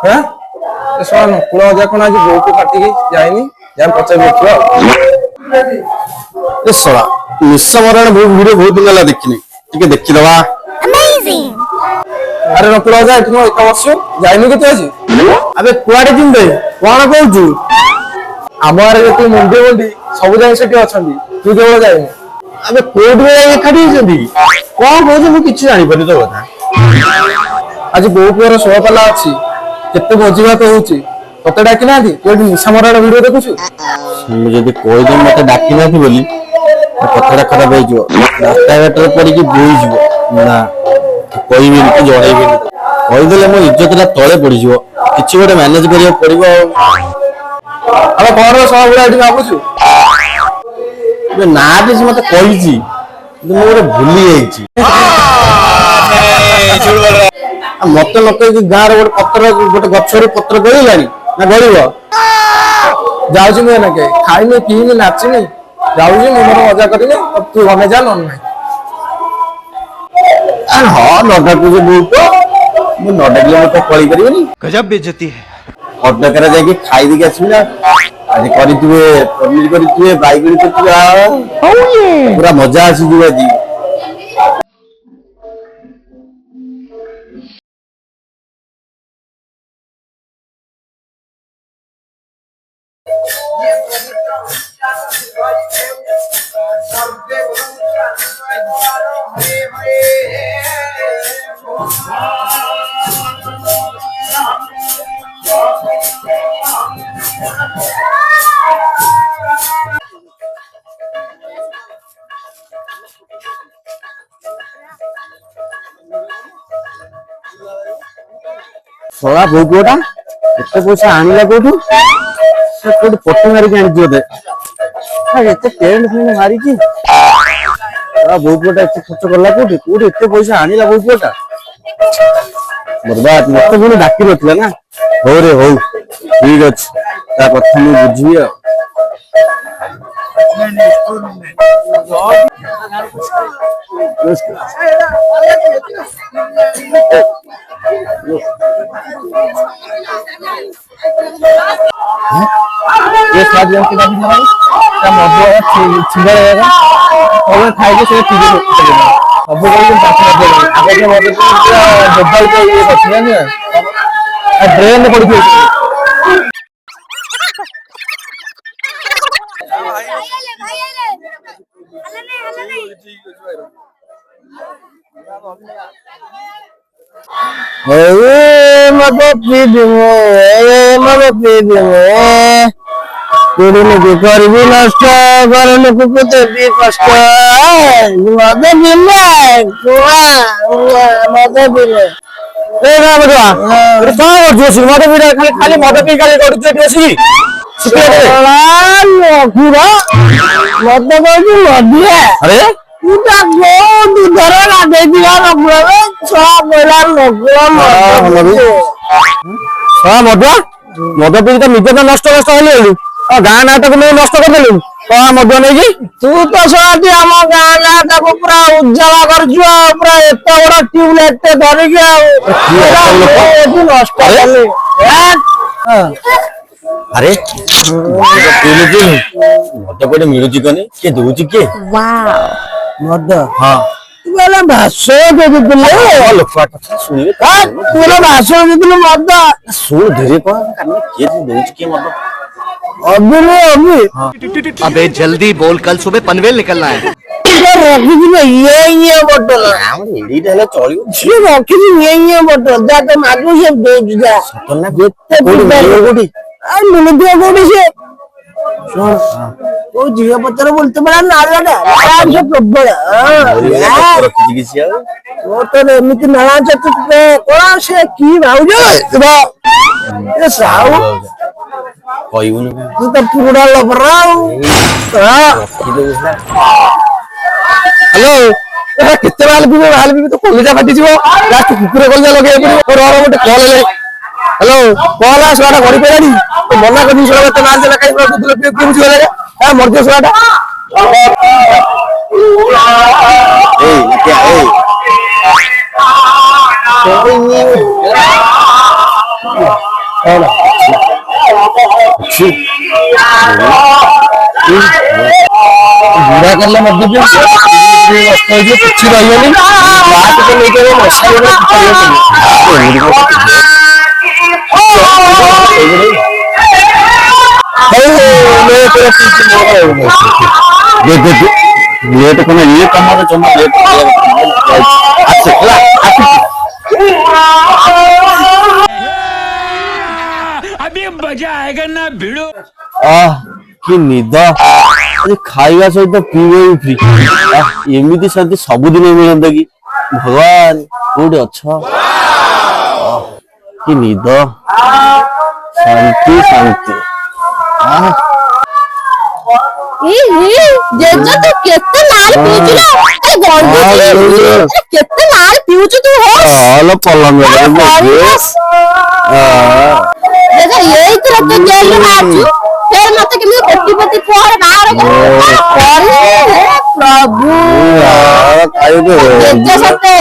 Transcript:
হ্যাঁ শোনো কুড়া অজা কোন আজ বউকে কাটিকি যায়নি যাই পচারি ଦେଖିବା ଏ ଶଳା ନିଶା ମରଣ ଭିଡିଓ ବହୁତ ଦିନ ହେଲା ଦେଖିନି ଟିକେ ଦେଖିଦବା। ଆରେ ନକୁଳ ଅଜା ଏଠି କଣ ଏକା ବସିଛୁ ଯାଇନୁ କି ତୁ ଆଜି? ଆବେ କୁଆଡେ ଯିବେ କଣ କହୁଛୁ? ଆମ ଆଡେ ଯେତିକି ମୁଣ୍ଡି ମୁଣ୍ଡି ସବୁ ଯାକ ସେଠି ଅଛନ୍ତି ତୁ କେବଳ ଯାଇନୁ। ଆବେ କୋଉଠି ଯାଇ ଏକାଠି ହେଇଛନ୍ତି କଣ କହୁଛୁ ମୁଁ କିଛି ଜାଣିପାରୁନି ତୋ କଥା। ଆଜି ବୋଉ ପୁଅର ଷୋଳପାଲା ଅଛି କେତେ ଭୋଜି ଭାତ ହଉଛି ତତେ ଡାକି ନାହାନ୍ତି ତୁ ଏଠି ନିଶା ମରାଣ ଭିଡିଓ ଦେଖୁଛୁ? ମୁଁ ଯଦି କହିଦେବି ମତେ ଡାକି ନାହାନ୍ତି ବୋଲି କଥାଟା ଖରାପ ହେଇଯିବ ରାସ୍ତାଘାଟରେ ପଡିକି ବୋହିଯିବ ନା କହିବିନି କି ଜଣେଇବିନି କହିଦେଲେ ମୋ ଇଜ୍ଜତଟା ତଳେ ପଡିଯିବ କିଛି ଗୋଟେ ମ୍ୟାନେଜ କରିବାକୁ ପଡିବ ଆଉ। ଆଉ କଣ ସବୁବେଳେ ଏଠି ଭାବୁଛୁ? ନା ଟି ସେ ମତେ କହିଛି କିନ୍ତୁ ମୁଁ ଗୋଟେ ଭୁଲି ଯାଇଛି। ମତେ ନ କହିକି ଗାଁର ଗୋଟେ ପତ୍ର ଗୋଟେ ଗଛରୁ ପତ୍ର ଗଳିଲାଣି ନା ଗଳିବ? ଯାଉଛି ମୁଁ ଏନାକେ ଖାଇନି ପିଇନି ନାଚିନି ଯାଉଛି ମୁଁ ମୋର ମଜା କରିବି ତୁ ଗଲେ ଯା ନହେଲେ ନାହିଁ। ହଁ ନ ଡାକୁଛି ବୋଉ ତ ମୁଁ ନ ଡାକିଲେ ମୁଁ ତ ପଳେଇ ପାରିବିନି। गजब बेइज्जती है। ଅଟକାରେ ଯାଇକି ଖାଇଦେଇକି ଆସିବି ନା। ଆଜି କରିଥିବେ ପନିର କରିଥିବେ ବାଇଗଣ କରିଥିବେ ପୁରା ମଜା ଆସିଯିବ ଆଜି। ଶଳା ବୋଉ ପୁଅଟା ଏତେ ପଇସା ଆଣିଲା କୋଉଠୁ? ସେ କୋଉଠି ପଟି ମାରିକି ଆଣିଛି ବୋଧେ। ଏତେ ଟେଣ୍ଟ ଫେଣ୍ଟ ମାରିକି ବୋଉ ପୁଅଟା ଏତେ ଖର୍ଚ୍ଚ କଲା କୋଉଠି କୋଉଠି ଏତେ ପଇସା ଆଣିଲା ବୋଉ ପୁଅଟା? ବର୍ବାଦ ମତେ ପୁଣି ଡାକି ନଥିଲା ନା। ହଉ ରେ ହଉ ଠିକ ଅଛି ତା କଥା ମୁଁ ବୁଝିବି ଆଉ। ଡ୍ରେନ୍ ପଡିଛି। ମଦ ପିଇବି କରିବି ନଷ୍ଟ ଘର ଲୋକକୁ ଦେବି କଷ୍ଟ ମଦ ପିଇଲେ ମଦ ପିଇଲେ କଣ କରୁଛୁ ମଦ ପିଇ ଖାଲି ମଦ ପିଇ ଖାଲି କରୁଛୁ ଏଠି ବସିକି ମଦ କହୁଛୁ ମଦିଆ ଆରେ ତୁ ତା କୋଉ ଧର ଗାଧେଇଥିଲା ନକୁଳରେ ଛଅ କହିଲା ନକୁଳ ମଦୁଆ ମଦ ପିଇକି ତ ନିଜ ତ ନଷ୍ଟ ହେଲେଣି ଆଉ ଗାଁ ନାଁଟାକୁ ନେଇ ନଷ୍ଟ କରିଦେଲୁ କଣ ମଦୁଆ ନେଇକି ତୁ ତ ଶୁଣୁଛି ଆମ ଗାଁ ନାଁଟାକୁ ପୁରା ଉଜ୍ଜଳ କରୁଛୁ ଆଉ ପୁରା ଏତେ ବଡ ଟ୍ୟୁବଲାଇଟ ଧରିକି ଆଉ ନଷ୍ଟ କଲି। ଆରେ ମଦ କୋଉଠି ମିଳୁଛି କନି କିଏ ଦଉଛି କିଏ ମଦ? ହଁ ଭାଷଣ ଦେଇଥିଲୁ ଭାଷଣ ଦେଇଥିଲୁ ମଦ ଶୁଣୁ ଧୀରେ କଣ କିଏ ଦଉଛି କିଏ ମଦ? अबे जल्दी बोल कल सुबह पनवेल निकलना है। ରଖିଥିବେ ଇଏ ବୋଟଲ ଏଇଟା ହେଲେ ଚଳିବ ସିଏ ରଖିଛି ଇଏ ବୋଟଲ ଯାହା ତ ମାଗୁ ସେ ଦଉଛି ଯା ଯେତେ କୋଉଠି ଆଉ ମିଳୁଥିବ କୋଉଠି ସିଏ କୋଉ ଝିଅ ପତ୍ର ବୁଲୁଥିବ ନାଳଟା ପ୍ରବଳ ମୋର ତ ଏମିତି ନାଳ କଣ ସେ କି ଭାଉଜ ସାହୁ କହିବୁନି ତୁ ତ ପୁରୁଣା ଲଭର ଆଉ ହ୍ୟାଲୋ କେତେ ବାହାଲ ପିଇବି ତ କଲିଜା ଫାଟିଯିବ କୁକୁର କଲିଜା ଲଗେଇବାକୁ ପଡିବ ଗୋଟେ କଲ ହେଲେ ହ୍ୟାଲୋ କଲ ଶୁଣାଟା ଘଡି ପଇଲାଣି ମନା କରିବି ଶୁଣା ଏତେ ମାଲ ଦେଲା କାଇଁ ବୁଝିଗଲେ ମରିଯିବ ଶୁଣାଟା ବୁଢା କଲେ ମଧ୍ୟ ବି ନଷ୍ଟ ହେଇଯିବ, କିଛି ରହିବନି। ଲାଷ୍ଟ ତ ନେଇକି ଲେଟ୍ କଣ ଇଏ କାମରେ ଜମା ଲେଟ୍ अभी मजा आएगा ना भिड़ो। କି ନିଦ ଆଜି ଖାଇବା ସହିତ ପିଇବା ବି ଫ୍ରି। ଏମିତି ଶାନ୍ତି ସବୁଦିନ ମିଳନ୍ତା କି? ଭଗବାନ କୋଉଠି ଅଛ? କି ନିଦ, ଶାନ୍ତି ଶାନ୍ତି। ଜେଜ ତୁ କେତେ ମାଲ ପିଉଛୁ ନା? କେତେ ମାଲ ପିଉଛୁ ତୁ? ଭଲ ପଲଙ୍ଗ ଏଇଥର ତୁ ଜେଲରୁ ବାହାରିଛୁ, ଫେର ମତେ କେମିତି କୋଟିପତି ପୁଅର ବାହାଘର ପ୍ରଭୁ ଜେଜ ସତେ